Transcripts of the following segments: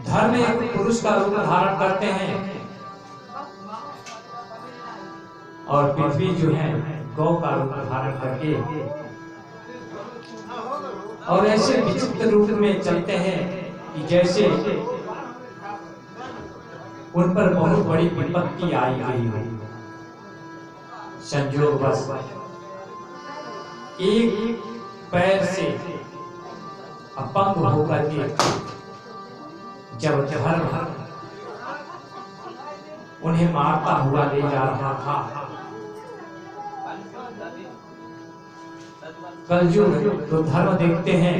धर्म एक पुरुष का रूप धारण करते हैं और पृथ्वी जो है गौ का रूप धारण करके और ऐसे विचित्र रूप में चलते हैं कि जैसे उन पर बहुत बड़ी विपत्ति आई गई हो। संयोगवश एक पैर से अपंग होकर के जब धर्म उन्हें मारता हुआ ले जा रहा था, कलयुग तो धर्म देखते हैं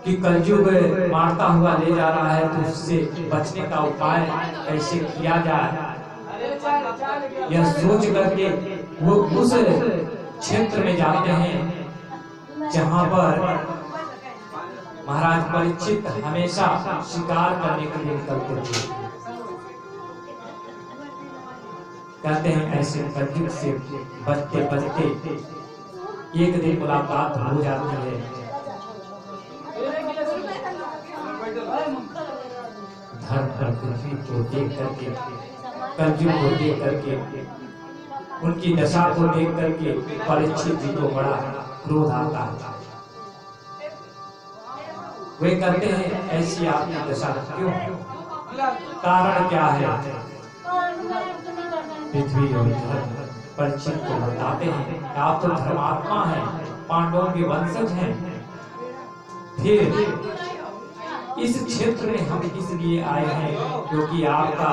कि कलयुग मारता हुआ ले जा रहा है, तो उससे बचने का उपाय कैसे किया जाए, यह सोच करके वो उस क्षेत्र में जाते हैं जहां पर महाराज परीक्षित हमेशा शिकार करने के लिए निकलते थे। कहते हैं ऐसे कलयुग से बचते बचते एक दिन मुलाकात हो जाती है। धर्म पृथ्वी को देख करके, कलयुग को देख करके, उनकी दशा को देख करके परीक्षित जी को बड़ा क्रोध आता है। वे कहते हैं ऐसी आपकी दशा क्यों, कारण क्या है। पृथ्वी और धर्म परीक्षित को बताते हैं आप तो धर्मात्मा हैं, पांडवों के वंशज हैं, फिर इस क्षेत्र में हम इसलिए आए हैं क्योंकि आपका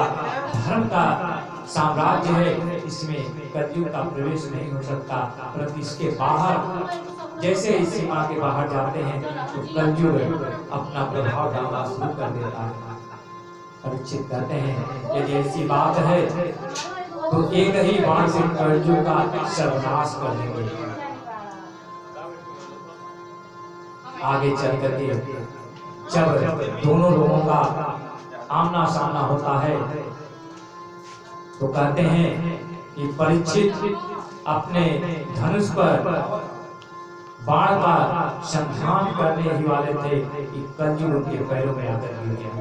धर्म का साम्राज्य है, इसमें कलयुग का प्रवेश नहीं हो सकता, परंतु इसके बाहर जैसे इस सीमा के बाहर जाते हैं तो कलयुग अपना प्रभाव डालना शुरू कर देता है। परीक्षित कहते हैं यदि ऐसी बात है तो एक ही बाण से कलयुग का सर्वनाश कर देंगे। आगे चल करके जब दोनों लोगों का आमना सामना होता है तो कहते हैं कि परीक्षित अपने धनुष पर बाण का संधान करने ही वाले थे कि कलयुग उनके पैरों में आकर गिर गया।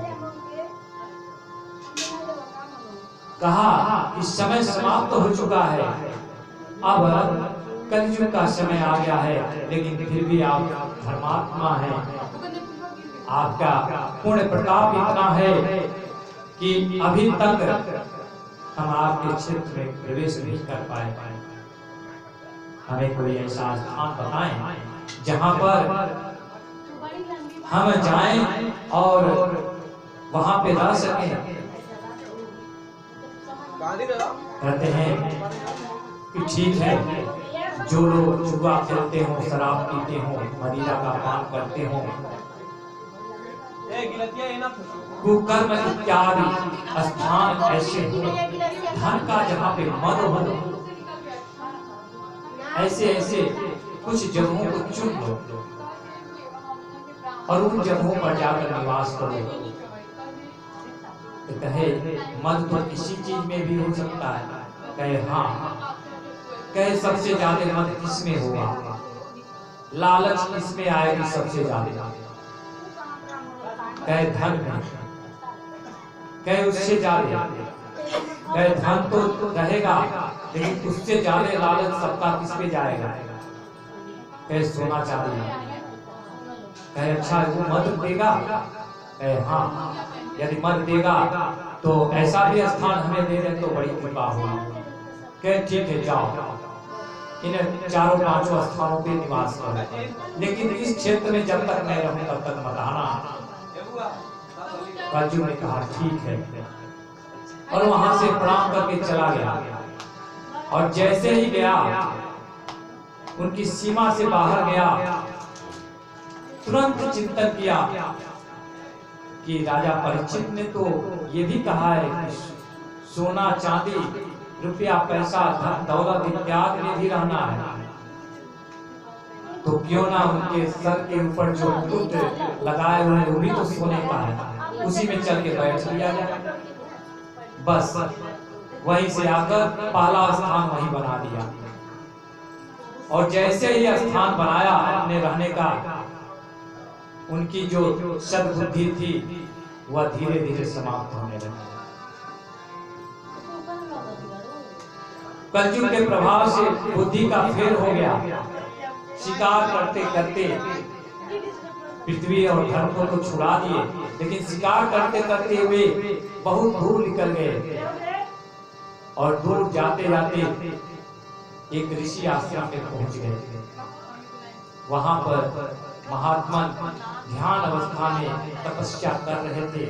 कहा कि समय समाप्त हो चुका है, अब कलयुग का समय आ गया है, लेकिन फिर भी आप धर्मात्मा हैं, आपका पुण्य प्रताप इतना है कि अभी तक हम आपके क्षेत्र में प्रवेश नहीं कर पाए। हमें कोई ऐसा स्थान बताएं जहां पर हम जाएं और वहां पे रह सकें। कहते हैं कि ठीक है, जो लोग जुआ खेलते हो, शराब पीते हो, मदिरा का पान करते हो, कुकर्म इत्यादि स्थान ऐसे हो, धन का जहाँ पे मद हो, ऐसे ऐसे कुछ जगहों को चुन लो और उन जगहों पर जाकर निवास करो। तो कहे मद तो किसी चीज में भी हो सकता है, कहे हाँ, कहे सबसे ज्यादा मद किसमें होगा, लालच किसमें आएगी सबसे ज्यादा, कहे धन में, कहे उससे ज्यादा, कहे धन तो रहेगा लेकिन उससे ज्यादा लालच सबका किस पे जाएगा, कहे सोना चांदी, कहे अच्छा वो मद देगा, कहे हाँ, यदि मद देगा तो ऐसा भी स्थान हमें दे दे तो बड़ी कृपा होगी। कहे ठीक है, जाओ इन चारों पांचों स्थानों पे निवास करो, लेकिन इस क्षेत्र में जब तक मैं रहूं तब तक मत आना। कलयुग ने कहा ठीक है, और वहां से प्रणाम करके चला गया। और जैसे ही गया, उनकी सीमा से बाहर गया, तुरंत चिंतन किया कि राजा परीक्षित ने तो ये भी कहा है कि सोना चांदी रुपया पैसा धन दौलत इत्यादि में भी रहना है, तो क्यों ना उनके सर के ऊपर जो मुकुट लगाए हुए वो भी तो सोने का है, उसी में चल के बैठ लिया जाए। बस वहीं से आकर पहला स्थान वहीं बना दिया, और जैसे ही स्थान बनाया अपने रहने का, उनकी जो सद्बुद्धि थी वह धीरे धीरे समाप्त होने लगी। कलयुग के प्रभाव से बुद्धि का फेर हो गया। शिकार करते करते पृथ्वी और धर्म को छुड़ा दिए, लेकिन शिकार करते करते वे बहुत दूर निकल गए और दूर जाते जाते एक ऋषि आश्रम में पहुंच गए। वहां पर महात्मा ध्यान अवस्था में तपस्या कर रहे थे।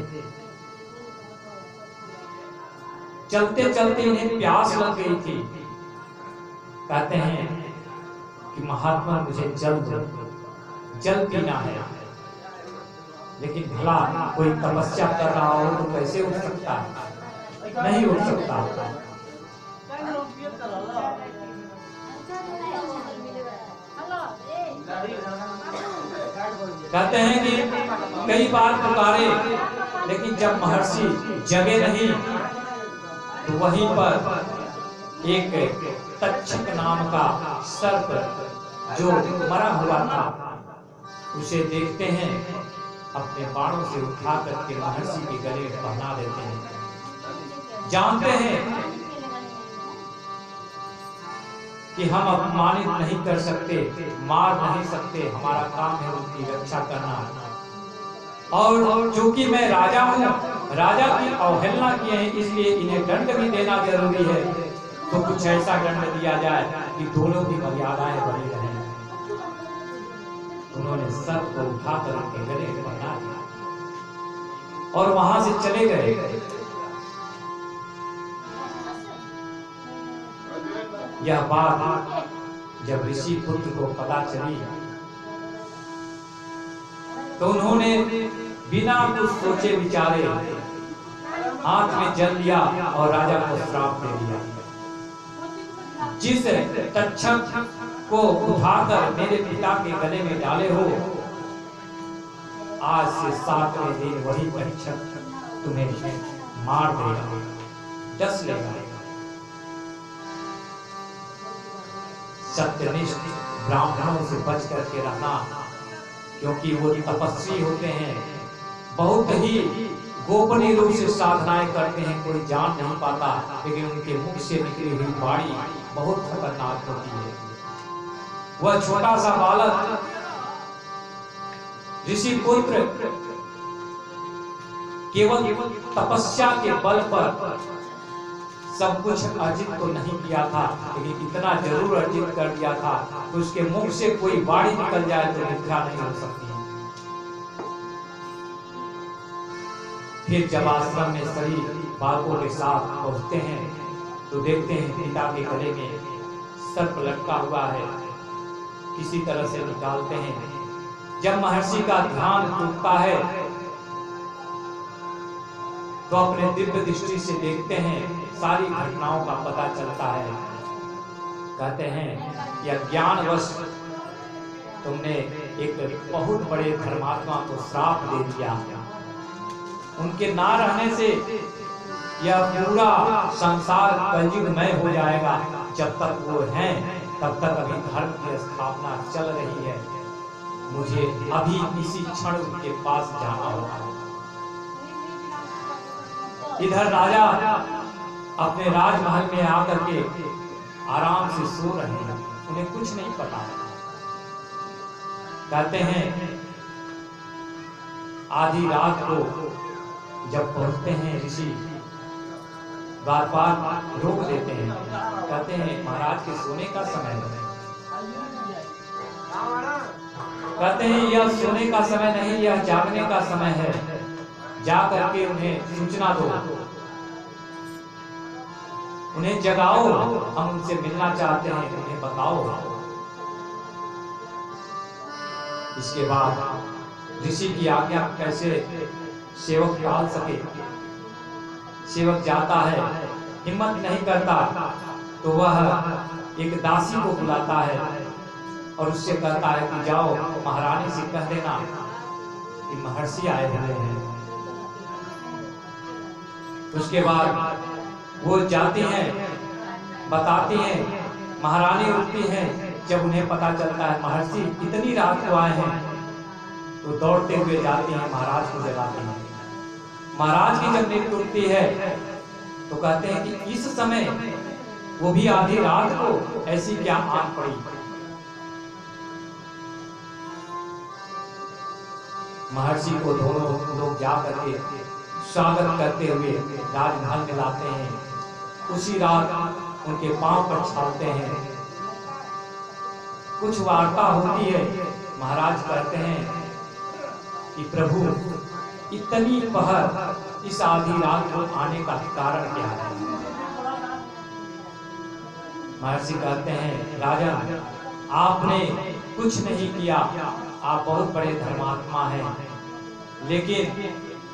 चलते चलते उन्हें प्यास लग गई थी। कहते हैं कि महात्मा मुझे जल पीना है। लेकिन भला कोई तपस्या कर रहा हो तो कैसे उठ सकता है? नहीं उठ सकता। कहते हैं कि कई बार पुकारे, लेकिन जब महर्षि जगे नहीं तो वहीं पर एक तक्षक नाम का सर्प जो मरा हुआ था उसे देखते हैं, अपने बाणों से उठा करके महर्षि के गले में पहना देते हैं। जानते हैं कि हम अपमानित नहीं कर सकते, मार नहीं सकते, हमारा काम है उनकी रक्षा करना। और चूंकि मैं राजा हूँ, राजा की अवहेलना किए हैं, इसलिए इन्हें दंड भी देना जरूरी है। तो कुछ ऐसा दंड दिया जाए कि दोनों की मर्यादाएं बनी रहें। उन्होंने सर्प को उठाकर उनके गले में पहना दिया और वहां से चले गए। यह बात जब ऋषि पुत्र को पता चली तो उन्होंने बिना कुछ सोचे विचारे हाथ में जल लिया और राजा को श्राप दे दिया। जिस तक्षक को उठाकर मेरे पिता के गले में डाले हो, आज से 7वें दिन वही तक्षक तुम्हें मार देगा, डस लेगा। सत्यनिष्ठ ब्राह्मणों से बच करके रहना, क्योंकि वो तपस्वी होते हैं, बहुत ही गोपनीय रूप से साधनाएं करते हैं, कोई जान नहीं पाता, लेकिन उनके मुख से निकली हुई वाणी बहुत खतरनाक होती है। वह छोटा सा बालक ऋषि पुत्र केवल तपस्या के बल पर सब कुछ अर्जित तो नहीं किया था, लेकिन इतना जरूर अर्जित कर दिया था कि उसके मुख से कोई वाणी निकल जाए तो मिथ्या नहीं हो सकती। फिर जब आश्रम में सभी बालकों के साथ पहुंचते हैं तो देखते हैं पिता के गले में सर्प लटका हुआ है, किसी तरह से निकालते हैं। जब महर्षि का ध्यान टूटता है तो अपने दिव्य दृष्टि से देखते हैं, सारी घटनाओं का पता चलता है। कहते हैं कि अज्ञानवश तुमने एक बहुत बड़े धर्मात्मा को श्राप दे दिया। उनके ना रहने से यह पूरा संसार कलयुगमय हो जाएगा। जब तक वो हैं तब तक अभी धर्म की स्थापना चल रही है। मुझे अभी इसी क्षण उनके पास जाना होगा। इधर राजा अपने राजमहल में आकर के आराम से सो रहे हैं, उन्हें कुछ नहीं पता। कहते हैं आधी रात को जब पहुंचते हैं ऋषि बार बार रोक देते हैं। कहते हैं महाराज के सोने का समय है। कहते हैं यह सोने का समय नहीं, यह जागने का समय है। जा करके उन्हें सूचना दो, उन्हें जगाओ, हम उनसे मिलना चाहते हैं, उन्हें बताओ। इसके बाद ऋषि की आज्ञा कैसे सेवक टाल सके। सेवक जाता है, हिम्मत नहीं करता तो वह एक दासी को बुलाता है और उससे कहता है कि जाओ महारानी से कह देना कि महर्षि आए हुए हैं। उसके बाद वो जाती हैं, बताती हैं, महारानी उठती हैं। जब उन्हें पता चलता है महर्षि इतनी रात को आए हैं तो दौड़ते हुए जाते हैं, महाराज को जगाते हैं। महाराज की जब नींद टूटती है तो कहते हैं कि इस समय, वो भी आधी रात को, ऐसी क्या आंख पड़ी। महर्षि को दोनों लोग जा करके स्वागत करते हुए राजमहल में लाते हैं। उसी रात उनके पांव पर छालते हैं। कुछ वार्ता होती है। महाराज कहते हैं कि प्रभु, इतनी पहर इस आधी रात को आने का कारण क्या है। महर्षि कहते हैं, राजन, आपने कुछ नहीं किया, आप बहुत बड़े धर्मात्मा हैं, लेकिन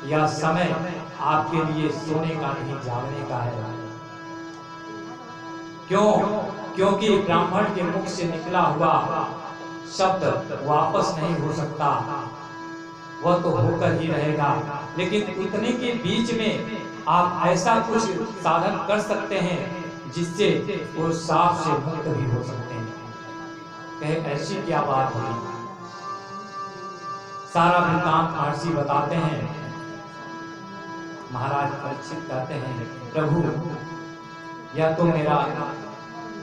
यह समय आपके लिए सोने का नहीं, जागने का है। क्यों? क्योंकि ब्राह्मण के मुख से निकला हुआ शब्द वापस नहीं हो सकता, वह तो होकर ही रहेगा। लेकिन उतने के बीच में आप ऐसा कुछ साधन कर सकते हैं जिससे वो साफ से मुक्त भी हो सकते हैं। कहे, ऐसी क्या बात हुई? सारा वृत्तांत महर्षि बताते हैं। महाराज परीक्षित कहते हैं, प्रभु, यह तो मेरा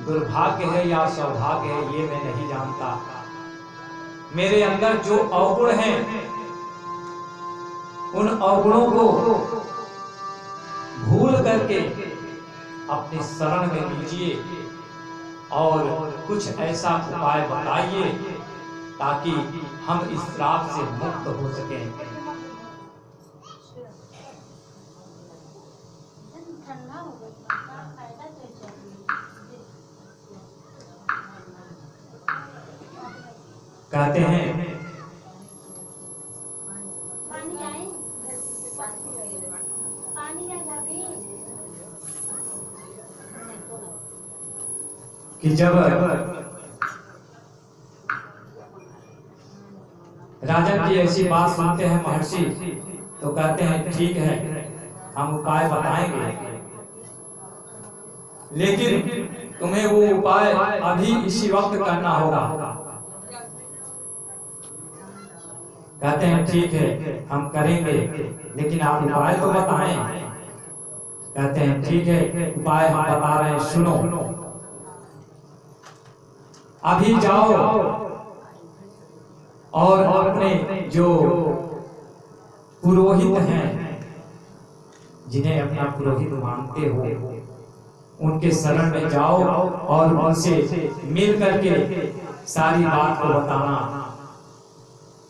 दुर्भाग्य है या सौभाग्य है, ये मैं नहीं जानता। मेरे अंदर जो अवगुण हैं, उन अवगुणों को भूल करके अपने शरण में लीजिए और कुछ ऐसा उपाय बताइए ताकि हम इस श्राप से मुक्त हो सकें। कहते हैं, कि जब राजन की ऐसी बात सुनते हैं महर्षि, तो कहते हैं, ठीक है, हम उपाय बताएंगे, लेकिन तुम्हें वो उपाय अभी इसी वक्त करना होगा। कहते हैं, ठीक है, हम करेंगे, लेकिन आप उपाय तो बताएं। कहते हैं, ठीक है, उपाय हम बता रहे हैं, सुनो। अभी जाओ और अपने जो पुरोहित हैं, जिन्हें अपना पुरोहित मानते हो, उनके शरण में जाओ और उनसे मिल करके सारी बात को बताना।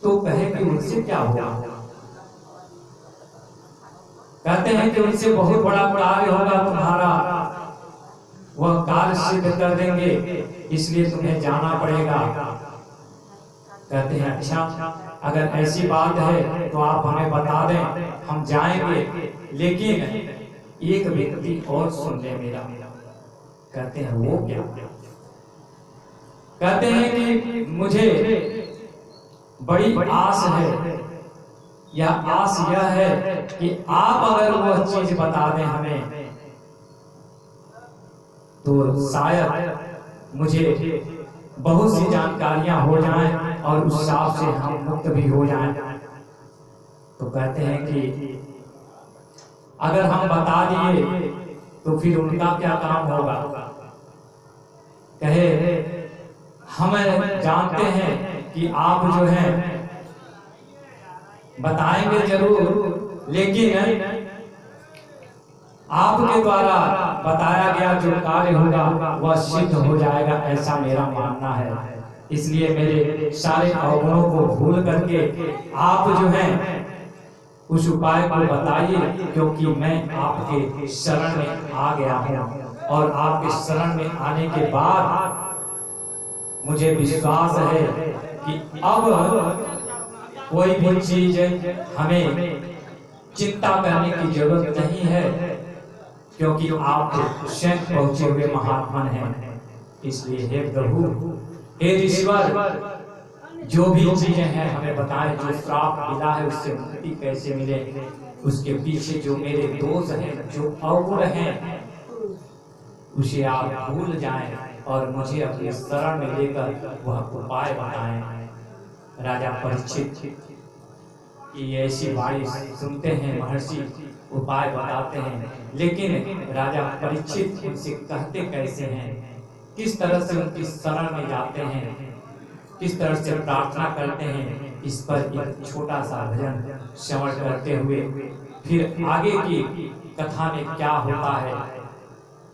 तो कहे कि उनसे क्या होगा? कहते हैं कि उनसे बहुत बड़ा कार्य होगा तुम्हारा, वह कार्य सिद्ध कर देंगे, इसलिए तुम्हें जाना पड़ेगा। कहते हैं, अच्छा, अगर ऐसी बात है तो आप हमें बता दें, हम जाएंगे, लेकिन एक व्यक्ति और सुन ले मेरा। कहते हैं, वो क्या? कहते हैं कि मुझे बड़ी आस है, या आस यह है कि आप अगर वह चीज बता दें हमें, तो शायद मुझे बहुत सी जानकारियां हो जाएं और उस हिसाब से हम मुक्त भी हो जाएं। तो कहते हैं कि अगर हम बता दिए तो फिर उनका क्या काम होगा? कहे, हम जानते हैं कि आप जो हैं बताएंगे जरूर, लेकिन आपके द्वारा बताया गया जो कार्य होगा वह सिद्ध हो जाएगा, ऐसा मेरा मानना है। इसलिए मेरे सारे अवगुणों को भूल करके आप जो हैं उस उपाय को बताइए, क्योंकि मैं आपके शरण में आ गया हूँ और आपके शरण में आने के बाद मुझे विश्वास है कि अब कोई भी चीज हमें चिंता करने की जरूरत नहीं है, क्योंकि आप स्वयं पहुंचे हुए महात्मा हैं। इसलिए हे प्रभु, हे ईश्वर, जो भी चीजें हैं हमें बताएं, जो श्राप मिला है उससे मुक्ति कैसे मिले, उसके पीछे जो मेरे दोष हैं, जो अवगुण हैं, उसे आप भूल जाएं और मुझे अपने शरण में लेकर वह उपाय बताएं। राजा परीक्षित कि ऐसी वाणी सुनते हैं महर्षि उपाय बताते हैं, लेकिन राजा परीक्षित उनसे कहते कैसे हैं, किस तरह से उनकी शरण में जाते हैं, किस तरह से प्रार्थना करते हैं, इस पर एक छोटा सा भजन श्रवण करते हुए फिर आगे की कथा में क्या होता है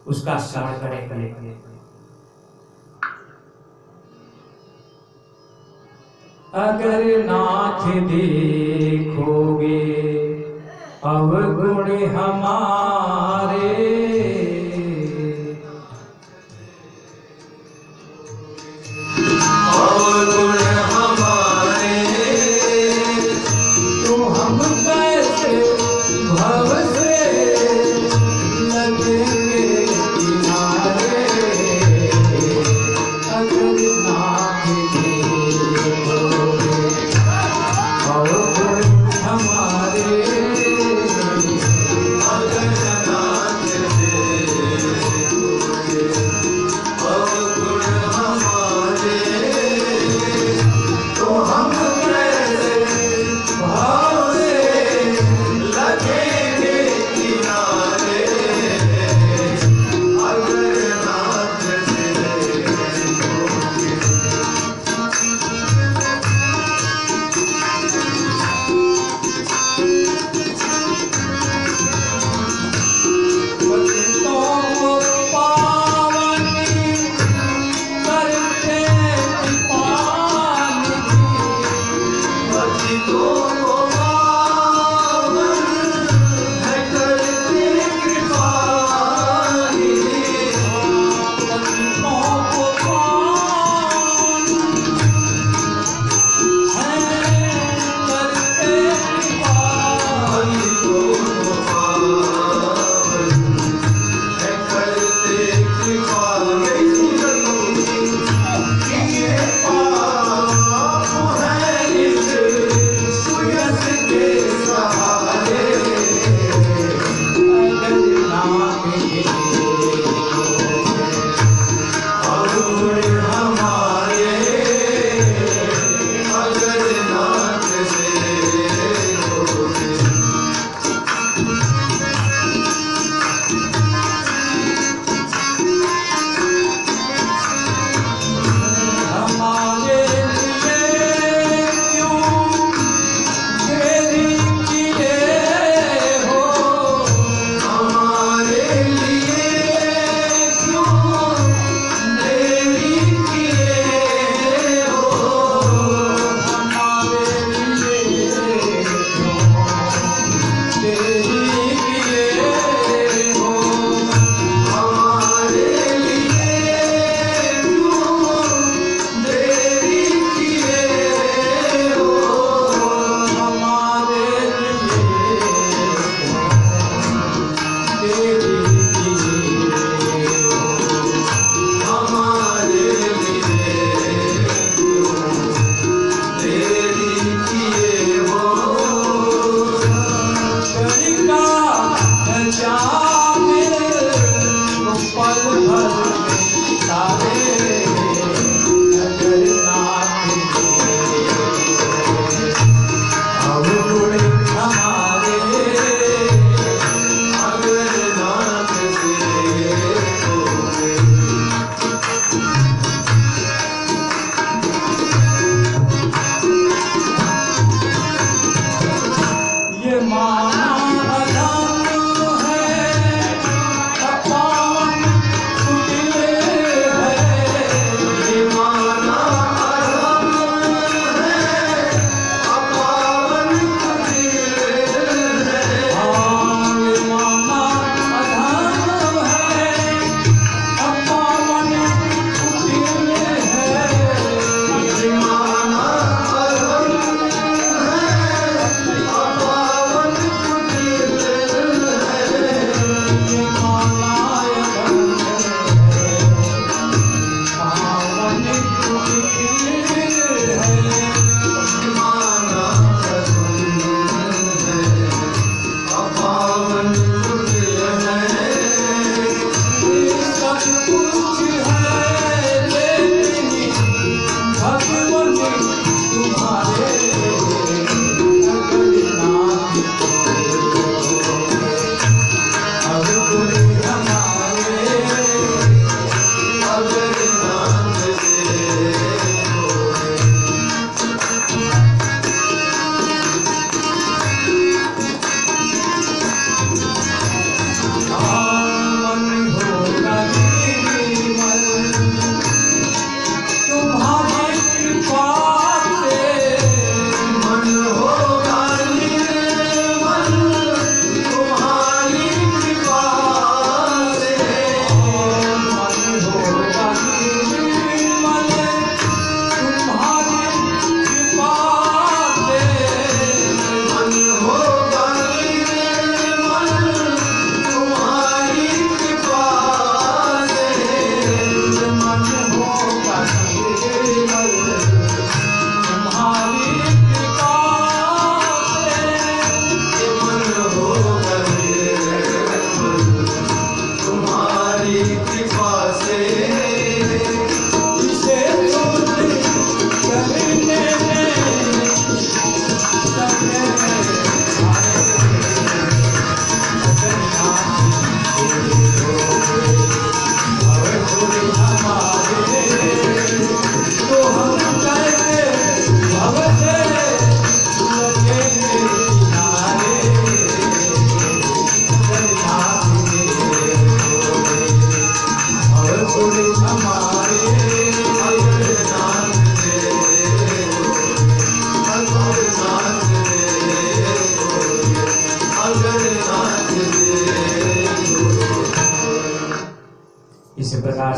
उसका श्रवण करेंगे। अगर नाथ देखोगे अवगुण हमारे, अवगुण हमारे, तो हम कैसे भव से लगेंगे किनारे। अगर नाथ देखोगे अवगुण हमारे, अगर नाथ देखोगे अवगुण हमारे, तो हम कैसे भाव से लगेंगे किनारे। अगर नाथ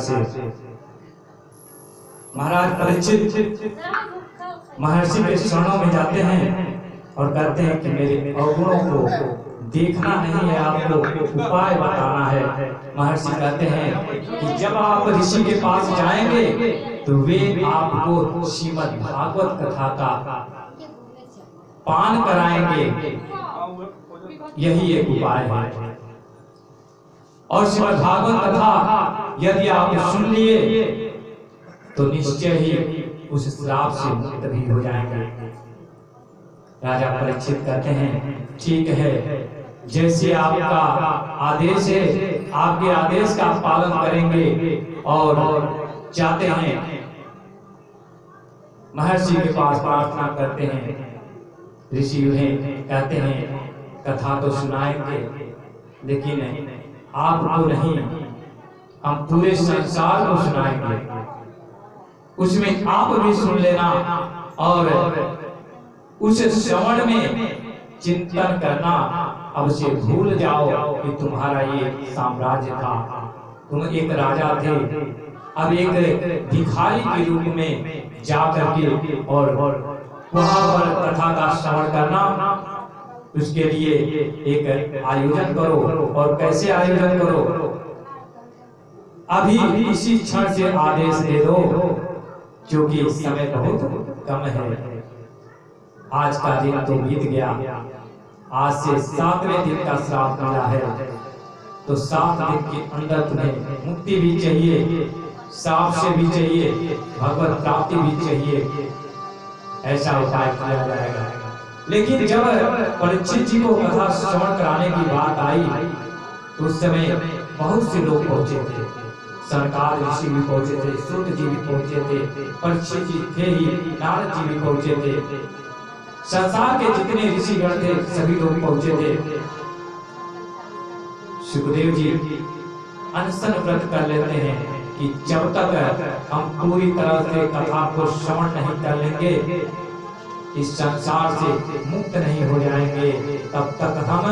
से महाराज परीक्षित महर्षि के शरणों में जाते हैं और कहते हैं कि मेरे अवगुणों को देखना नहीं है, आपको उपाय बताना है। महर्षि कहते हैं कि जब आप ऋषि के पास जाएंगे तो वे आपको श्रीमद् भागवत कथा का पान कराएंगे, यही एक उपाय है। और श्रीमद् भागवत कथा यदि आप सुन लिए तो निश्चय ही उस श्राप से मुक्त भी हो जाएंगे। राजा परीक्षित कहते हैं ठीक है, जैसे आपका आदेश है, आपके आदेश का पालन करेंगे और चाहते हैं। महर्षि के पास प्रार्थना करते हैं। ऋषि उन्हें कहते हैं कथा तो सुनाएंगे, लेकिन आपको नहीं, हम पूरे संसार को सुनाएंगे, उसमें आप भी सुन लेना और उस श्रवण में चिंतन करना। अब से भूल जाओ कि तुम्हारा ये साम्राज्य था, तुम एक राजा थे, अब एक भिखारी के रूप में जा करके और वहां पर कथा का श्रवण करना। उसके लिए एक आयोजन करो, और कैसे आयोजन करो, अभी इसी क्षण से आदेश दे दो, क्योंकि समय बहुत कम है। आज का दिन तो बीत गया, आज से 7वें दिन का श्राप मिला है, तो 7 दिन के अंदर तुम्हें मुक्ति भी चाहिए, श्राप से भी चाहिए, भगवत प्राप्ति भी चाहिए, ऐसा उपाय किया जाएगा। लेकिन जब परीक्षित जी को कथा श्रवण कराने की बात आई तो उस समय बहुत से लोग पहुंचे थे। सरकार ऋषि भी पहुंचे थे, सूत जी भी पहुंचे थे, परीक्षित जी थे ही, नारद जी भी पहुंचे थे, संसार के जितने ऋषिगण थे सभी लोग पहुंचे थे। सुखदेव जी अनशन व्रत कर लेते हैं कि जब तक हम पूरी तरह से कथा को श्रवण नहीं कर लेंगे, इस संसार से मुक्त नहीं हो जाएंगे, तब तक हम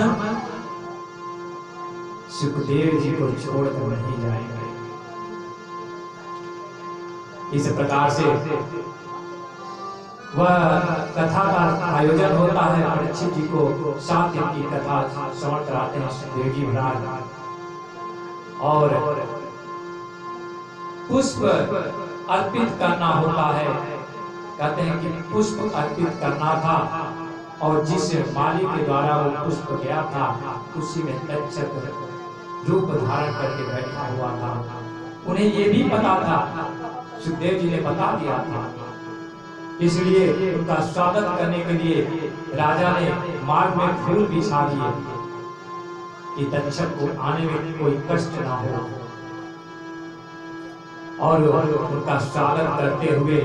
सुखदेव जी को छोड़कर नहीं जाएंगे। इस प्रकार से वह कथा का आयोजन होता है। परीक्षित जी को 7 दिन की कथा श्रवण कराते हैं सुखदेव जी महाराज, और पुष्प अर्पित करना होता है। कहते हैं कि पुष्प अर्पित करना था, और जिस माली के द्वारा वो पुष्प गया था उसी में तक्षक रूप धारण करके बैठा हुआ था। उन्हें ये भी पता था, सुखदेव जी ने बता दिया था, इसलिए उनका स्वागत करने के लिए राजा ने मार्ग में फूल बिछा दिए कि तक्षक को आने में कोई कष्ट ना हो, और उनका स्वागत करते हुए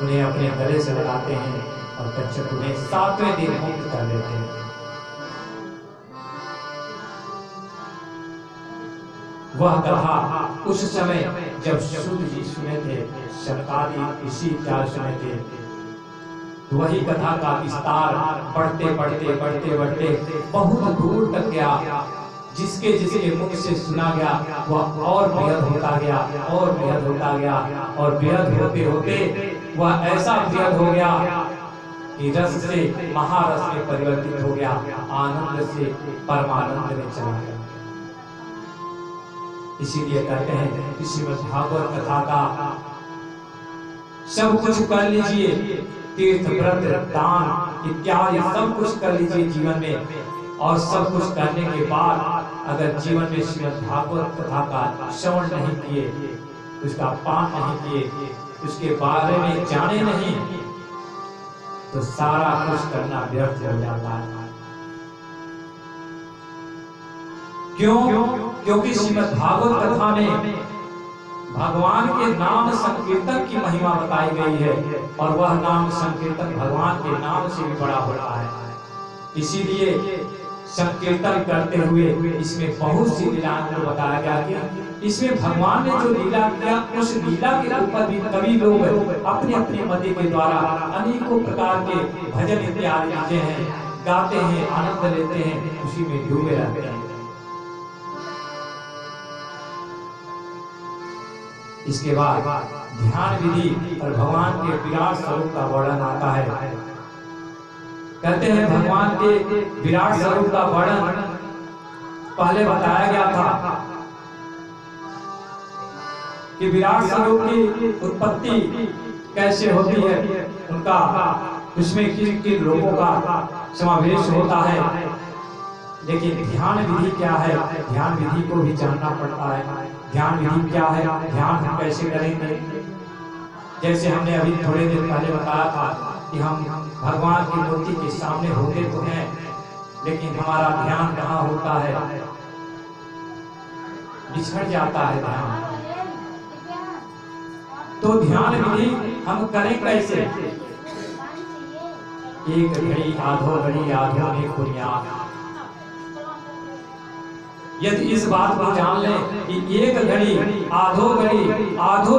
उन्हें अपने गले से लगाते हैं, और तक्षक उन्हें 7वें दिन मुक्त कर देते हैं। वह कथा उस समय जब सूत जी सुने थे, शनकादि ऋषि क्या सुने थे, वही कथा का विस्तार बढ़ते बढ़ते बढ़ते बढ़ते बहुत दूर तक गया। जिसके जिसके मुख से सुना गया वह और बृहद होता गया, और बृहद होता गया, और बृहद होते होते वह ऐसा बृहद हो गया कि रस से महारस में परिवर्तित हो गया, आनंद से परमानंद में चला गया। इसीलिए कहते हैं कि श्रीमद् भागवत कथा का सब कुछ कर लीजिए, तीर्थ व्रत दान इत्यादि सब कुछ कर लीजिए जीवन में, और सब कुछ करने के बाद अगर जीवन में श्रीमद् भागवत कथा का श्रवण नहीं किए, उसका पान नहीं किए, उसके बारे में जाने नहीं, तो सारा कुछ करना व्यर्थ हो जाता है। क्यों? क्योंकि श्रीमद् भागवत कथा में भगवान के नाम संकीर्तन की महिमा बताई गई है, और वह नाम संकीर्तन भगवान के नाम से भी बड़ा होता है। इसीलिए संकीर्तन करते हुए इसमें बहुत सी लीलाओं को बताया गया कि इसमें भगवान ने जो लीला किया, उस लीला के ऊपर भी कवि लोग अपने अपने मति के द्वारा अनेकों प्रकार के भजन इत्यादि लिखते हैं, गाते हैं, आनंद लेते हैं, उसी में डूबे रहते हैं। इसके बाद ध्यान विधि और भगवान के विराट स्वरूप का वर्णन आता है। कहते हैं भगवान के विराट स्वरूप का वर्णन पहले बताया गया था कि विराट स्वरूप की उत्पत्ति कैसे होती है, उनका उसमें किन किन लोगों का समावेश होता है। लेकिन ध्यान विधि क्या है, ध्यान विधि को भी जानना पड़ता है। ध्यान विधि क्या है, ध्यान हम कैसे करेंगे। जैसे हमने अभी थोड़े दिन पहले बताया था कि हम भगवान की मूर्ति के सामने होते तो हैं, लेकिन हमारा ध्यान कहाँ होता है, बिछड़ जाता है ध्यान। तो ध्यान विधि हम करें कैसे। एक घड़ी आधो घड़ी आधो में बुनियाद। यदि इस बात को जान लें कि एक घड़ी आधो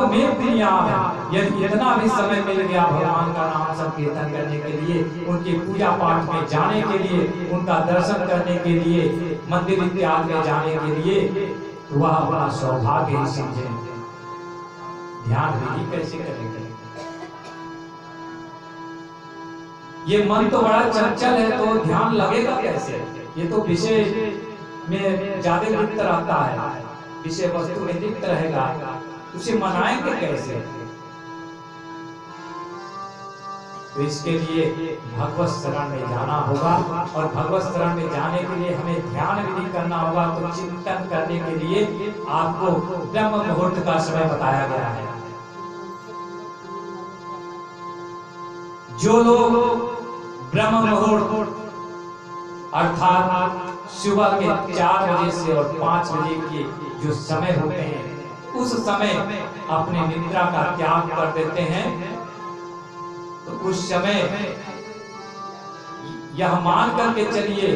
में बुनियाद है, यदि इतना भी समय मिल गया भगवान का नाम संकीर्तन करने के लिए, उनके पूजा पाठ में जाने के लिए, उनका दर्शन करने के लिए, मंदिर इत्यादि में जाने के लिए, तो वह अपना सौभाग्य ही समझे। ध्यान विधि कैसे करेंगे। ये मन तो बड़ा चंचल है, तो ध्यान लगेगा कैसे। ये तो विषय में ज्यादा लिप्त रहता है, विषय वस्तु में लिप्त रहेगा, उसे मनाएंगे कैसे। तो इसके लिए भगवत शरण में जाना होगा, और भगवत शरण में जाने के लिए हमें ध्यान विधि करना होगा। तो चिंतन करने के लिए आपको ब्रह्म मुहूर्त का समय बताया गया है। जो लोग ब्रह्म मुहूर्त अर्थात सुबह के 4 बजे से और 5 बजे के जो समय होते हैं, उस समय अपने निद्रा का त्याग कर देते हैं, तो उस समय यह मान करके चलिए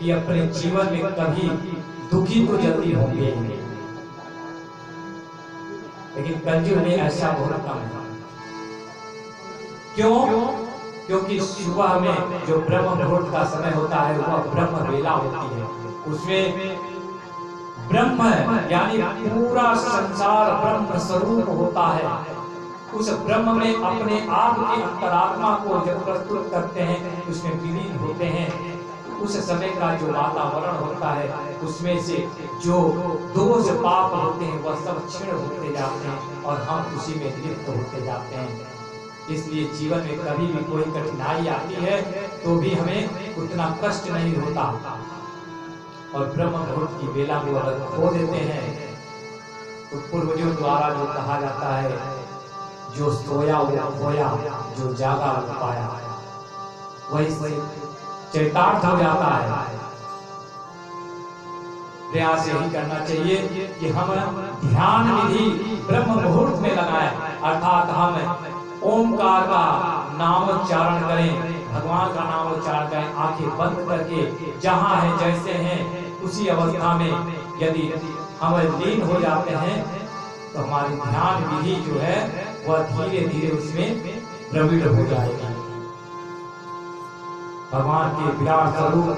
कि अपने जीवन में कभी दुखी तो जल्दी होंगे ही नहीं। लेकिन कलयुग में ऐसा बहुत कम है। क्यों? क्योंकि सुबह में जो ब्रह्म मुहूर्त का समय होता है वह ब्रह्म वेला होती है। उसमें ब्रह्म यानी पूरा संसार ब्रह्म स्वरूप होता है। उस ब्रह्म में अपने आप के अंतरात्मा को जब प्रस्तुत करते हैं, उसमें विलीन होते हैं। उस समय का जो वातावरण होता है, उसमें से जो दोष पाप होते हैं वह सब क्षीण होते जाते हैं और हम उसी में लिप्त होते जाते हैं। इसलिए जीवन में कभी भी कोई कठिनाई आती है तो भी हमें उतना कष्ट नहीं होता। और ब्रह्म मुहूर्त की बेला को अगर खो देते हैं तो पूर्वजों द्वारा जो कहा जाता है, जो सोया वो खोया, जो जागा वो पाया, वही चरितार्थ हो जाता है। प्रयास यही करना चाहिए कि हम ध्यान विधि ब्रह्म मुहूर्त में लगाएं, अर्थात हम ओमकार का नामोच्चारण करें, भगवान का नामोच्चारण करें, आंखें बंद करके जहां है जैसे हैं उसी अवस्था में यदि हम लीन हो जाते हैं तो हमारी ध्यान विधि जो है वह धीरे धीरे उसमें प्रविष्ट हो जाएगी। भगवान के विराट स्वरूप,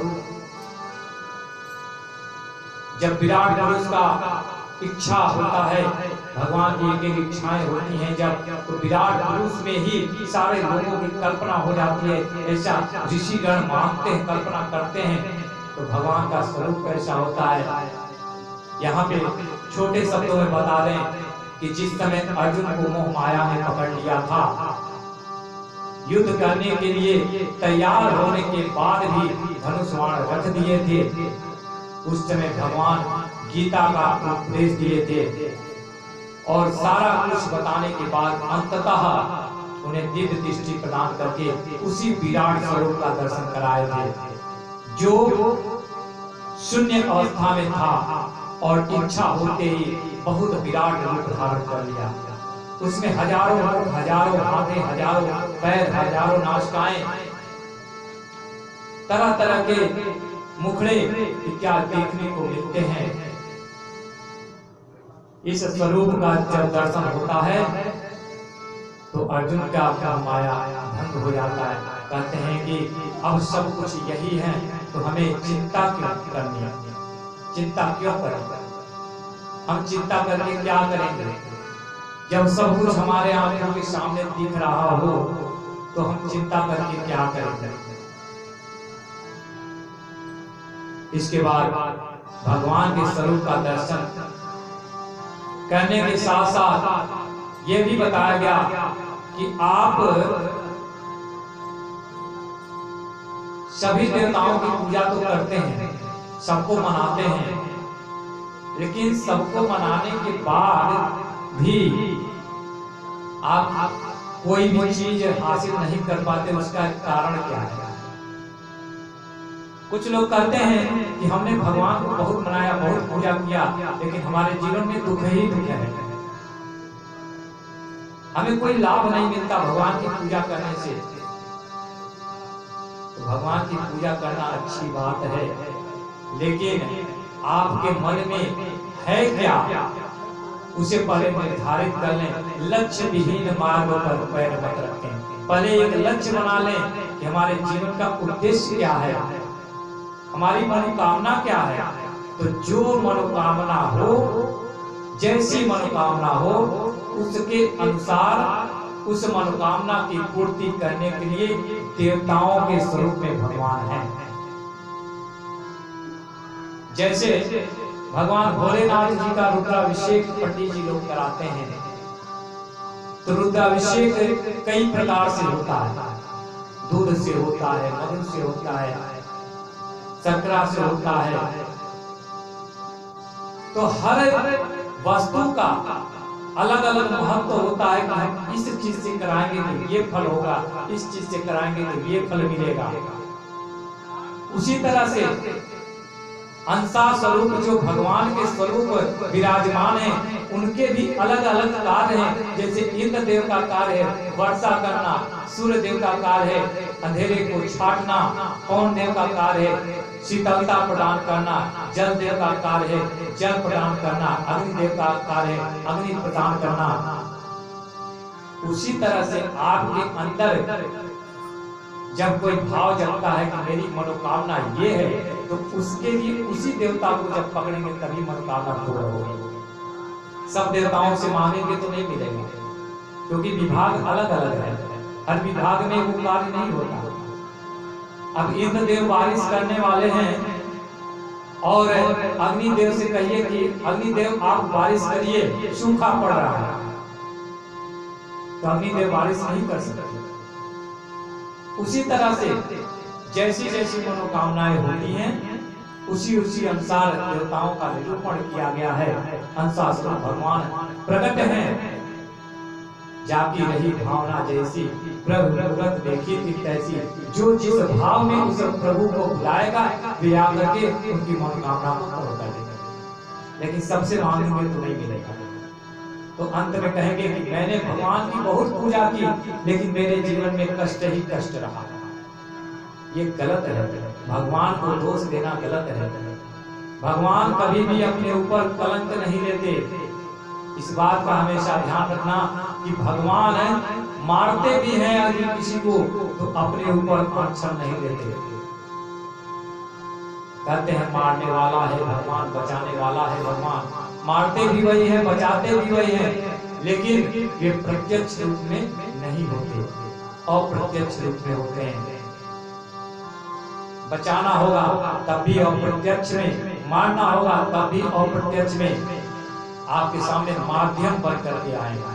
जब विराट पुरुष का इच्छा होता है, भगवान की एक एक इच्छाएं होती हैं, जब तो विराट पुरुष में ही सारे लोगों की कल्पना हो जाती है। ऐसा ऋषिगण मानते हैं, कल्पना करते हैं। तो भगवान का स्वरूप कैसा होता है, यहाँ पे छोटे शब्दों में बता दें कि जिस समय अर्जुन को मोह माया ने पकड़ लिया था, युद्ध करने के लिए तैयार होने के बाद भी धनुष बाण रख दिए थे, उस समय भगवान गीता का उपदेश दिए थे और सारा कुछ बताने के बाद अंततः उन्हें दिव्य दृष्टि प्रदान करके उसी विराट स्वरूप का दर्शन कराए थे, जो शून्य अवस्था में था और इच्छा होते ही बहुत विराट रूप धारण कर लिया। उसमें हजारों हाथे, हजारों पैर, हजारों नासिकाएं, तरह तरह के मुखड़े इत्यादि देखने को मिलते हैं। इस स्वरूप का जब दर्शन होता है तो अर्जुन का माया भंग हो जाता है। कहते हैं कि अब सब कुछ यही है तो हमें चिंता क्यों करनी है, चिंता क्यों करें, हम चिंता करके क्या करेंगे। जब सब कुछ हमारे आंखों के सामने दिख रहा हो तो हम चिंता करके क्या करेंगे। इसके बाद भगवान के स्वरूप का दर्शन करने के साथ साथ ये भी बताया गया कि आप सभी देवताओं की पूजा तो करते हैं, सबको मनाते हैं, लेकिन सबको मनाने के बाद भी आप कोई भी चीज हासिल नहीं कर पाते, उसका कारण क्या है। कुछ लोग कहते हैं कि हमने भगवान को बहुत मनाया, बहुत पूजा किया, लेकिन हमारे जीवन में दुख ही दुख है, हमें कोई लाभ नहीं मिलता भगवान की पूजा करने से। तो भगवान की पूजा करना अच्छी बात है, लेकिन आपके मन में है क्या, उसे पहले निर्धारित कर लें। लक्ष्य विहीन मार्ग पर पैर मत रखें। पहले एक लक्ष्य बना लें कि हमारे जीवन का उद्देश्य क्या है, हमारी मनोकामना क्या है। तो जो मनोकामना हो, जैसी मनोकामना हो, उसके अनुसार उस मनोकामना की पूर्ति करने के लिए देवताओं के स्वरूप में भगवान हैं। जैसे भगवान भोलेनाथ जी का रुद्राभिषेक पंडित जी लोग कराते हैं, तो रुद्राभिषेक कई प्रकार से होता है। दूध से होता है, मधु से होता है, शर्करा से होता है। तो हर वस्तु का अलग अलग महत्व होता है कि हम इस चीज से कराएंगे तो ये फल होगा, इस चीज से कराएंगे तो ये फल मिलेगा। उसी तरह से अंशा स्वरूप जो भगवान के स्वरूप विराजमान हैं, उनके भी अलग अलग कार्य हैं। जैसे इंद्र देव का कार्य है वर्षा करना, सूर्य देव का कार्य है अंधेरे को छाटना, पवन देव का कार्य है शीतलता प्रदान करना, जल देव का कार्य है जल प्रदान करना, अग्नि देव का कार्य है अग्नि प्रदान करना। उसी तरह से आपके अंदर जब कोई भाव जगता है कि मेरी मनोकामना ये है, तो उसके लिए उसी देवता को जब पकड़ेंगे तभी मनोकामना पूर्ण होगी। सब देवताओं से मांगेंगे तो नहीं मिलेगा, क्योंकि विभाग अलग अलग है, हर विभाग में वो कार्य नहीं होता। अब इंद्र देव बारिश करने वाले हैं और अग्निदेव से कहिए कि अग्निदेव आप बारिश करिए, सूखा पड़ रहा है, तो अग्निदेव बारिश नहीं कर सकते। उसी तरह से जैसी जैसी मनोकामनाएं होती हैं, उसी उसी अनुसार देवताओं का निरूपण किया गया है। अंशास्त्र भगवान प्रकट हैं, जाकी रही भावना जैसी, प्रभु मूरत देखी थी तैसी। जो जिस भाव में उस प्रभु को बुलाएगा, वे आकर के उनकी मनोकामना को पूर्ण कर देगा। लेकिन सबसे मांगेंगे तो नहीं मिलेगा। तो अंत में कहेंगे कि मैंने भगवान की बहुत पूजा की, लेकिन मेरे जीवन में कष्ट ही कष्ट रहा। ये गलत है, भगवान को दोष देना गलत है। भगवान कभी भी अपने ऊपर कलंक नहीं लेते। इस बात का हमेशा ध्यान रखना कि भगवान मारते भी हैं यदि किसी को, तो अपने ऊपर अक्षर नहीं लेते। कहते हैं मारने वाला है भगवान, बचाने वाला है भगवान। मारते भी वही है, बचाते भी वही है, लेकिन वे प्रत्यक्ष रूप में नहीं होते, अप्रत्यक्ष रूप में होते हैं। बचाना होगा तब भी अप्रत्यक्ष में, मारना होगा तब भी अप्रत्यक्ष में, आपके सामने माध्यम बन करके आएगा।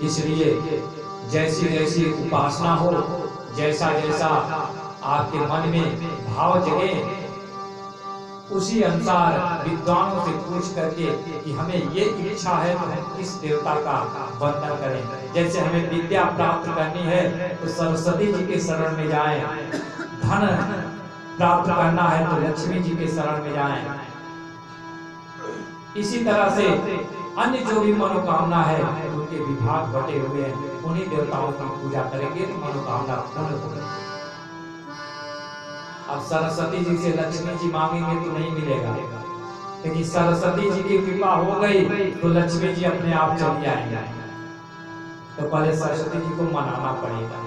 इसलिए जैसी जैसी उपासना हो, जैसा जैसा आपके मन में भाव जगे, उसी अनुसार विद्वानों से पूछ करके कि हमें ये इच्छा है तो हम किस देवता का वंदन करें। जैसे हमें विद्या प्राप्त करनी है तो सरस्वती जी के शरण में जाएं, धन प्राप्त करना है तो लक्ष्मी जी के शरण में जाएं। इसी तरह से अन्य जो भी मनोकामना है, उनके विभाग बटे हुए हैं, उन्हीं देवताओं की पूजा करेंगे तो मनोकामना पूर्ण होगी। अब सरस्वती जी से लक्ष्मी जी मांगेंगे तो नहीं मिलेगा, लेकिन सरस्वती जी की कृपा हो गई तो लक्ष्मी जी अपने आप चली आएंगे। तो पहले सरस्वती जी को मनाना पड़ेगा।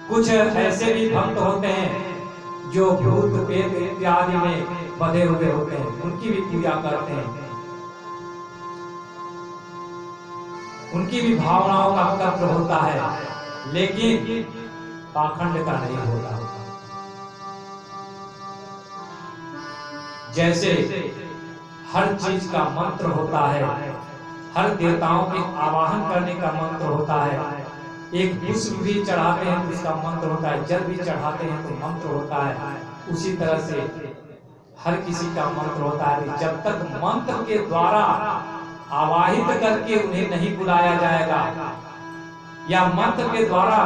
कुछ ऐसे भी भक्त होते हैं जो भूत प्रेत इत्यादि में बंधे हुए होते हैं उनकी भी पूजा करते हैं, उनकी भी भावनाओं का कत्ल होता है, लेकिन पाखंड का नहीं होता। जैसे हर चीज का मंत्र होता है, हर देवताओं के आवाहन करने का मंत्र होता है, एक पुष्प भी चढ़ाते हैं तो उसका मंत्र होता है, जल भी चढ़ाते हैं तो मंत्र होता है, उसी तरह से हर किसी का मंत्र होता है। जब तक मंत्र के द्वारा आवाहित करके उन्हें नहीं बुलाया जाएगा या मंत्र के द्वारा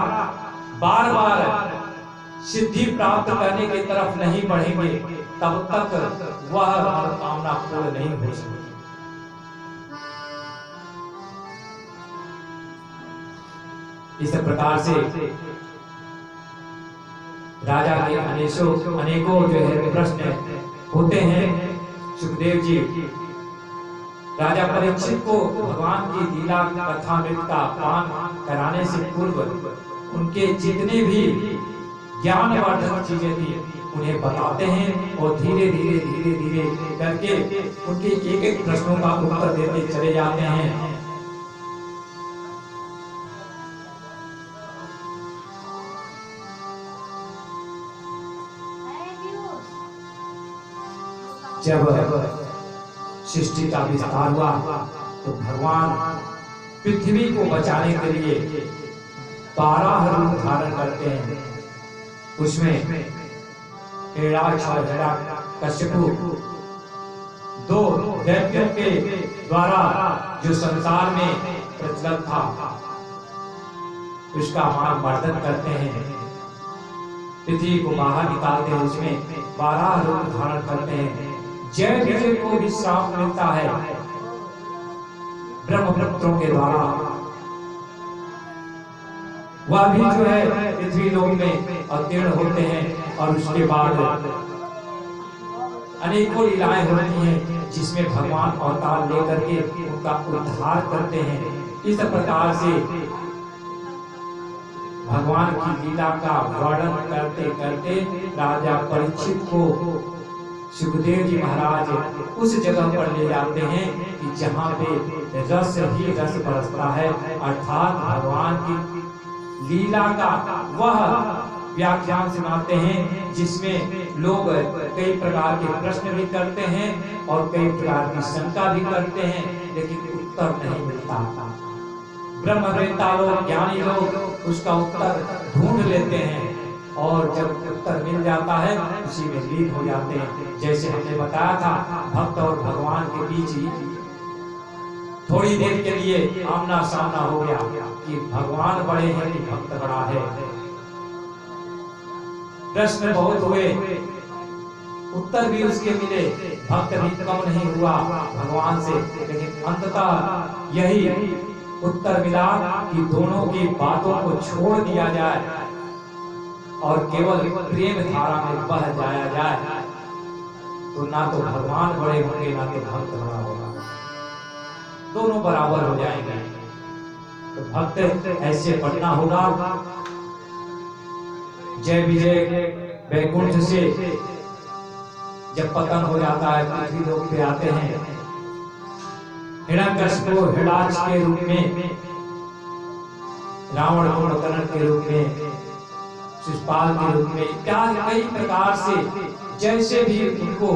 बार बार सिद्धि प्राप्त करने की तरफ नहीं बढ़ेंगे, तब तक वह मनोकामना पूर्ण नहीं हो सकती। इस प्रकार से राजा के अनेकों जो है प्रश्न होते हैं। सुखदेव जी राजा परीक्षित को भगवान की लीला कथामृत का पान कराने से पूर्व उनके जितने भी ज्ञानवर्धक चीजें थी उन्हें बताते हैं और धीरे धीरे करके उनके एक एक प्रश्नों का उत्तर देते चले जाते हैं। जब सृष्टि का विस्तार हुआ तो भगवान पृथ्वी को बचाने के लिए 12 रूप धारण करते हैं। उसमें हिरण्याक्ष और हिरण्यकश्यप 2 दैत्यों के द्वारा जो संसार में प्रचलित था उसका मर्दन करते हैं, पृथ्वी को बाहर निकालते हैं, उसमें 12 रूप धारण करते हैं। जय विजय को भी श्राप मिलता है ब्रह्मपुत्रों के द्वारा, वह भी जो है पृथ्वी लोक में अवतीर्ण होते हैं और उसके बाद अनेकों लीलाएं होती हैं जिसमें भगवान अवतार लेकर के उनका उद्धार करते हैं। इस प्रकार से भगवान की लीला का वर्णन करते करते राजा परीक्षित को सुखदेव जी महाराज उस जगह पर ले जाते हैं कि जहाँ पे रस ही रस बरसता है, अर्थात भगवान की लीला का वह व्याख्यान सुनाते हैं जिसमें लोग कई प्रकार के प्रश्न भी करते हैं और कई प्रकार की शंका भी करते हैं, लेकिन उत्तर नहीं मिलता। ब्रह्मवेत्ता लोग, ज्ञानी लोग उसका उत्तर ढूंढ लेते हैं और जब उत्तर मिल जाता है उसी में लीन हो जाते हैं। जैसे हमने बताया था, भक्त और भगवान के बीच ही थोड़ी देर के लिए आमना सामना हो गया कि भगवान बड़े हैं कि भक्त बड़ा है। प्रश्न बहुत हुए, उत्तर भी उसके मिले, भक्त भी कम नहीं हुआ भगवान से, लेकिन अंततः यही उत्तर मिला कि दोनों की बातों को छोड़ दिया जाए और केवल प्रेम धारा में बह जाया जाए, तो ना तो भगवान बड़े होंगे ना तो भक्त बड़ा होगा, दोनों बराबर हो जाएंगे। तो भक्त ऐसे बनना होगा। जय विजय वैकुंठ से जब पतन हो जाता है पृथ्वी लोक पे आते हैं, हिरण्यकश्यप को हिरण्याक्ष के रूप में, रावण को कुंभकर्ण के रूप में, शिशुपाल के रूप में, इत्यादि कई प्रकार से जैसे भी उनको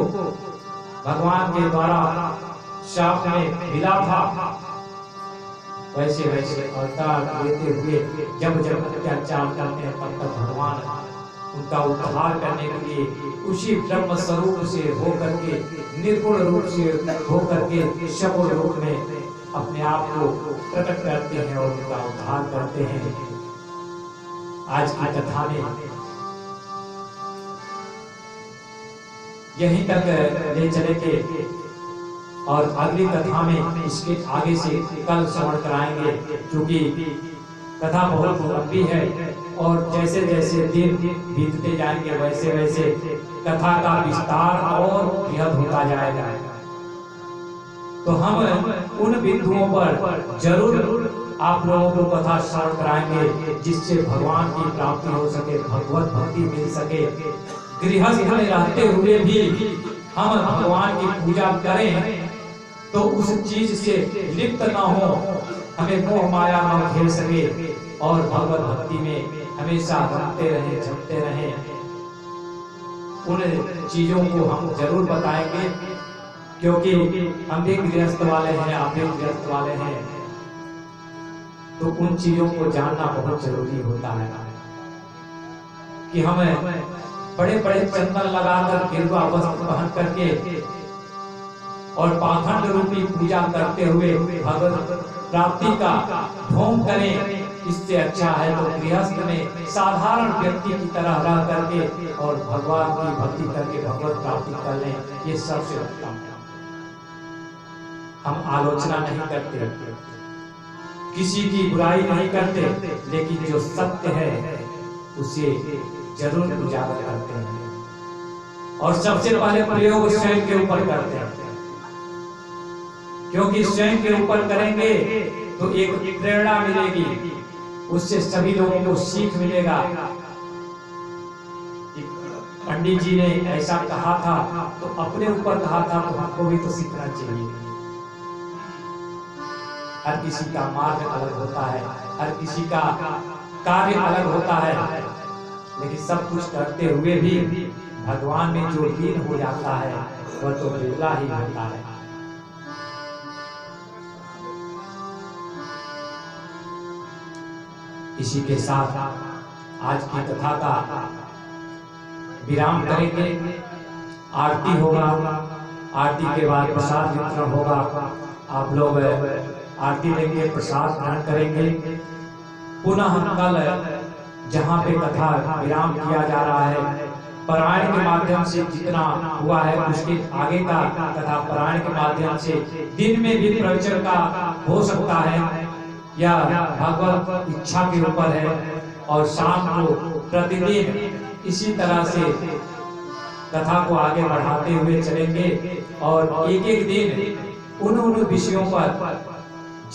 भगवान के द्वारा शाप में मिला था वैसे वैसे अवतार लेते हुए जब जब अत्याचार करते हैं तब तक भगवान उनका उद्धार करने के लिए उसी ब्रह्म स्वरूप से होकर के, निर्गुण रूप से होकर के सगुण रूप में अपने आप को प्रकट करते हैं और उनका उद्धार करते हैं। आज की कथा में यहीं तक ले चले थे और अगली कथा में इसके आगे से कल श्रवण कराएंगे, क्योंकि कथा बहुत लंबी है और जैसे जैसे दिन बीतते जाएंगे वैसे वैसे कथा का विस्तार और बृहद होता जाएगा। तो हम उन बिंदुओं पर जरूर आप लोगों को कथा श्रवण कराएंगे जिससे भगवान की प्राप्ति हो सके, भगवत भक्ति मिल सके। गृहस्थ में रहते हुए भी हम भगवान की पूजा करें तो उस चीज से लिप्त न हो, हमें मोह माया न घेर सके और भगवत भक्ति में हमेशा रमते रहे, जमते रहे। उन चीजों को हम जरूर बताएंगे, क्योंकि हम भी गृहस्थ वाले हैं, आप भी गृहस्थ वाले हैं, तो उन चीजों को जानना बहुत जरूरी होता है कि हमें बड़े बड़े चंदन लगाकर गिरवा वस्त्र पहन करके और पाखंड रूपी पूजा करते हुए भगवत प्राप्ति का ढोंग करें, इससे अच्छा है तो गृहस्थ में साधारण व्यक्ति की तरह रह करके और भगवान की भक्ति करके भगवत प्राप्ति कर लें, ये सबसे उत्तम है। हम आलोचना नहीं करते, किसी की बुराई नहीं करते, लेकिन जो सत्य है उसे जरूर उजागर करते हैं और सबसे पहले प्रयोग स्वयं के ऊपर करते हैं, क्योंकि स्वयं के ऊपर करेंगे तो एक प्रेरणा मिलेगी, उससे सभी लोगों को सीख मिलेगा। पंडित जी ने ऐसा कहा था तो अपने ऊपर कहा था, तो हमको भी तो सीखना चाहिए। हर किसी का मार्ग अलग होता है, हर किसी का कार्य अलग होता है, लेकिन सब कुछ करते हुए भी भगवान में जो लीन हो जाता है वह तो बिरला ही होता है। इसी के साथ आज की कथा का विराम करेंगे। आरती होगा, आरती के बाद प्रसाद वितरण होगा। आप लोग आरती लेंगे, प्रसाद ग्रहण करेंगे। पुनः कल जहाँ पे कथा विराम किया जा रहा है, पारायण के माध्यम से जितना हुआ है उसके आगे का कथा पारायण के माध्यम से दिन में भी प्रवचन का हो सकता है, या भगवत इच्छा के ऊपर है। और शाम को प्रतिदिन इसी तरह से कथा को आगे बढ़ाते हुए चलेंगे और एक एक दिन उन विषयों पर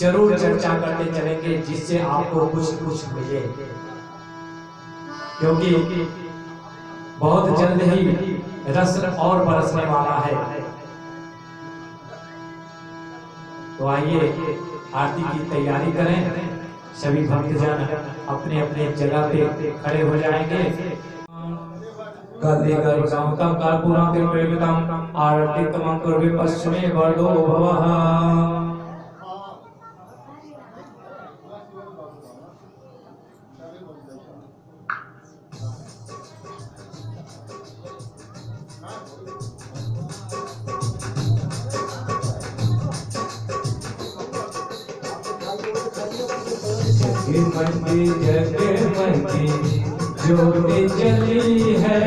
जरूर चर्चा करते चलेंगे, जिससे आपको कुछ मिले, क्योंकि बहुत जल्द ही रस और बरसने वाला है। तो आइए आरती की तैयारी करें। सभी भक्तजन अपने अपने जगह पे खड़े हो जाएंगे। आरती तमं कुर्वे पश्चिमे वर्धो भवः। जगमगी ज्योति जली है,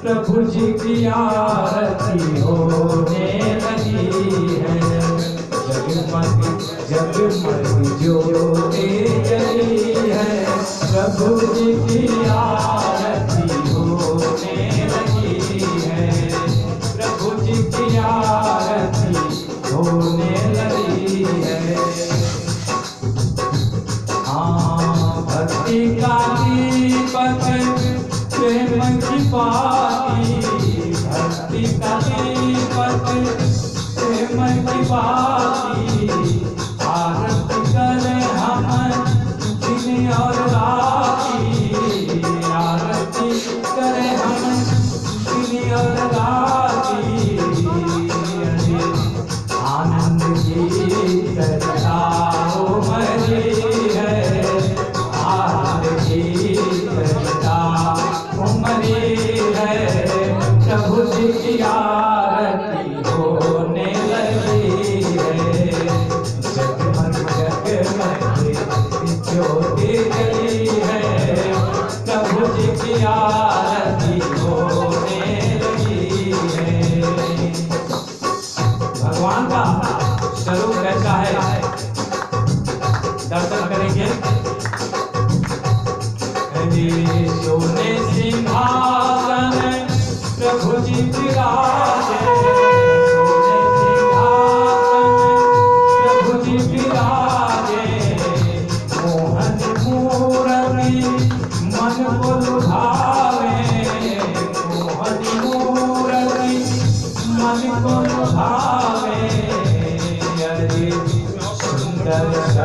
प्रभु जी की आरती होने लगी है। जगमगी ज्योति जली है, प्रभु जी की आरती होने लगी है। प्रभु जी की आरती होने लगी है। भक्ति का दीपक प्रेम की बाती, भक्ति का दीपक प्रेम की बाती। आरती करें हम दिन और राती, आरती करें हम दिन और राती। आनंद की चर्चा हो मरी है, प्रभु जी की आरती होने लगी है।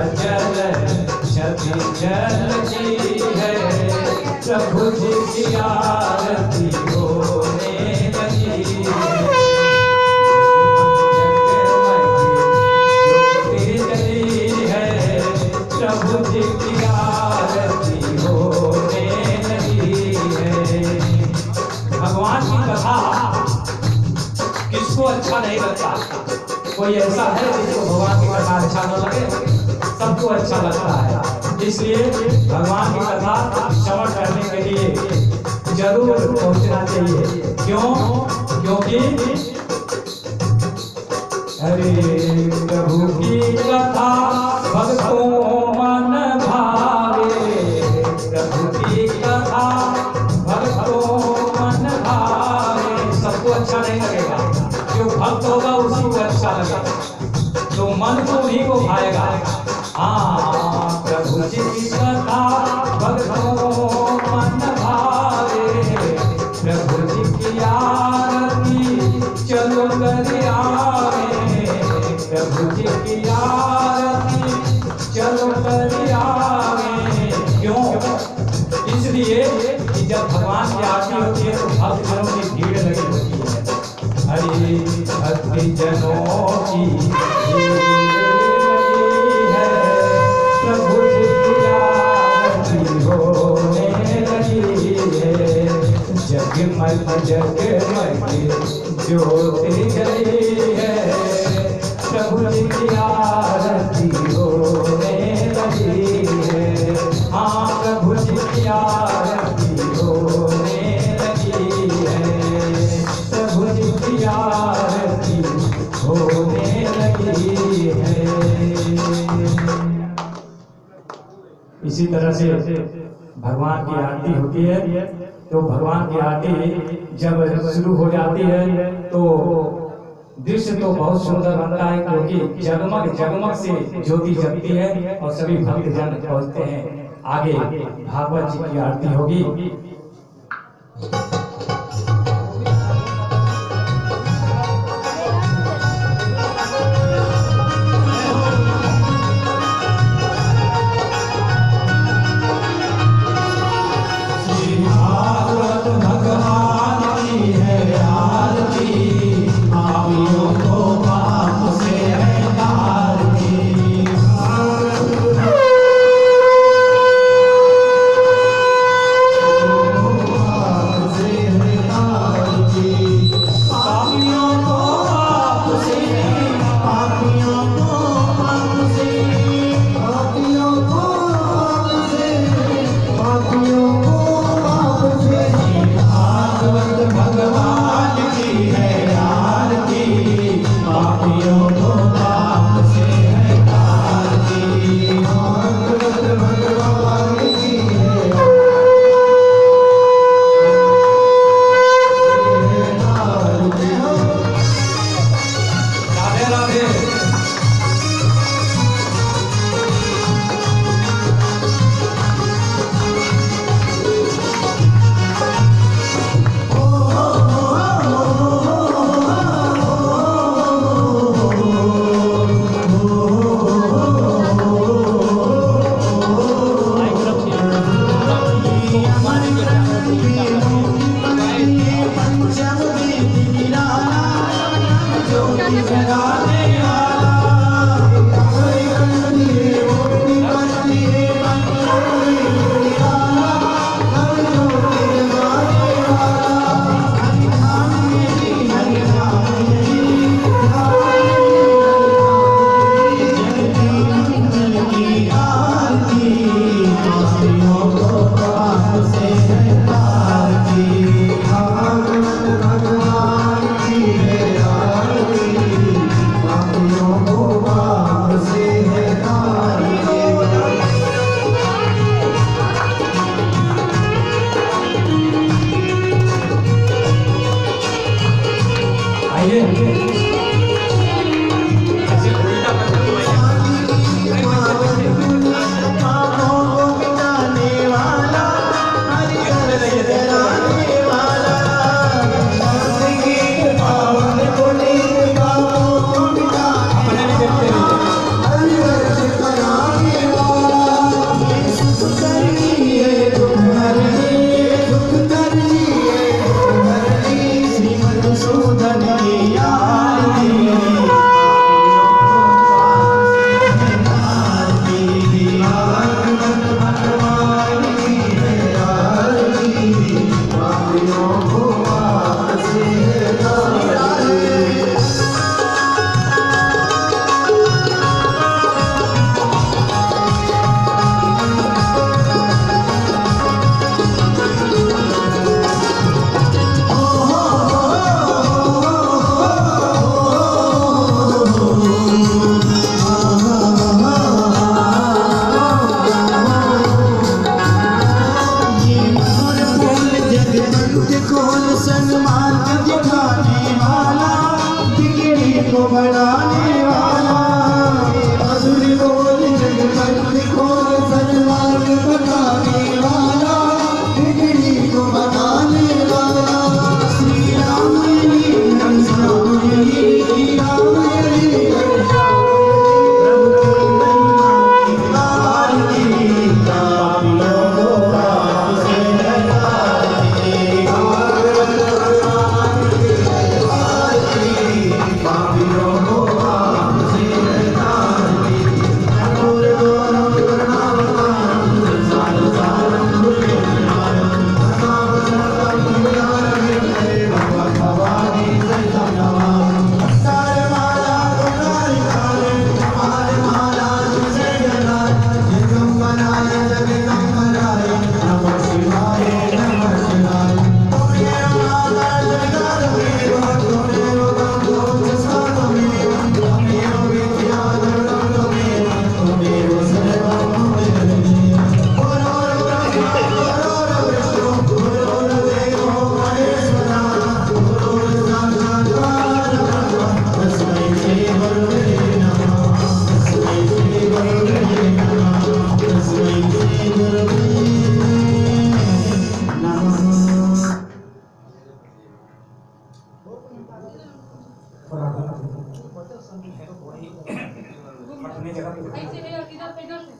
सजल छवि जलती है, प्रभु जी की आरती होने लगी है। ज्योति जली है, प्रभु जी की आरती होने लगी है। भगवान की कथा किसको अच्छा नहीं लगता? कोई ऐसा है जिसको भगवान की कथा अच्छा न लगे? सबको अच्छा लगता है। इसलिए भगवान की कथा श्रवण करने के लिए जरूर पहुंचना चाहिए। क्यों? क्योंकि हरे प्रभु की कथा भक्तों मन भावे, प्रभु की कथा भक्तों मन भावे। सबको अच्छा नहीं लगेगा, जो भक्त होगा उसी को अच्छा लगेगा, तो मन को उन्हीं को भाएगा। हाँ, प्रभु जी की कथा भक्तों मन भावे, प्रभु जी की आरती चलो करी आवे, प्रभु जी की आरती चलो करी आवे। क्यों? इसलिए कि जब भगवान की आरती होती है तो भक्त जनों की भीड़ लगी होती है। हरि भक्ति जनों की भीड़ लगी है, प्रभु जी की आरती होने लगी है। जगमग जगमग ज्योति जली है, प्रभु जी की आरती होने लगी है। हाँ, प्रभु जी की आरती होने लगी है, प्रभु जी की आरती होने लगी है। इसी तरह से भगवान की आरती होती है, तो भगवान की आरती जब शुरू हो जाती है तो दृश्य तो बहुत सुंदर बनता है, क्योंकि जगमग जगमग से ज्योति जगती है और सभी भक्तजन पहुंचते हैं। आगे भागवत जी की आरती होगी।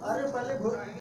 अरे पहले